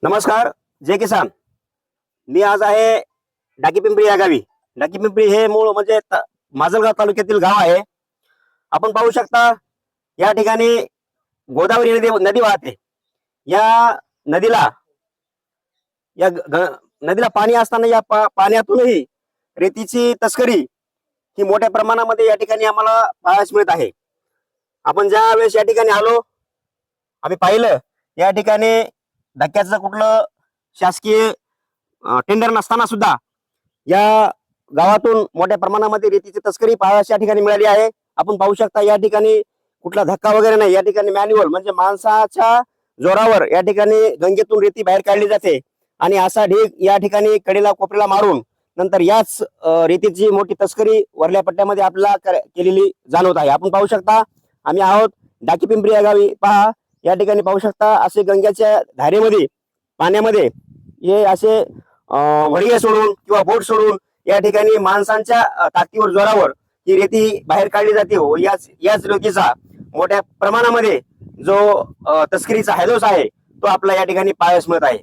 नमस्कार. जय किसान. मी आज आहे डाकीपिंपरी या गावी. डाकीपिंपरी हे मूळ म्हणजे माजलगाव तालुक्यातील गाव आहे. आपण पाहू शकता या ठिकाणी गोदावरी नदी वाहते. या नदीला नदीला पाणी असताना या पाण्यातूनही रेतीची तस्करी ही मोठ्या प्रमाणामध्ये या ठिकाणी आम्हाला पाहायला मिळत आहे. आपण ज्या वेळेस या ठिकाणी आलो, आम्ही पाहिलं या ठिकाणी धक्क्याचं कुठलं शासकीय टेंडर नसताना सुद्धा या गावातून मोठ्या प्रमाणामध्ये रेतीची तस्करी पाहायला या ठिकाणी मिळाली आहे. आपण पाहू शकता या ठिकाणी कुठला धक्का वगैरे नाही. या ठिकाणी मॅन्युअल म्हणजे माणसाच्या जोरावर या ठिकाणी गंगेतून रेती बाहेर काढली जाते आणि असा ढीग या ठिकाणी कडेला कोपऱ्याला मारून नंतर याच रेतीची मोठी तस्करी वरल्या पट्ट्यामध्ये आपल्याला केलेली जाणवत आहे. आपण पाहू शकता आम्ही आहोत डाकीपिंपरी या गावी. पहा या ठिकाणी पाहू शकता असे गंगेच्या धारेमध्ये पाण्यामध्ये हे असे वडिया सोडून किंवा बोट सोडून या ठिकाणी माणसांच्या ताकदीवर जोरावर ही रेती बाहेर काढली जाते. याच रेतीचा मोठ्या प्रमाणामध्ये जो तस्करीचा हैदोस आहे तो आपला या ठिकाणी पाहायला मिळत आहे.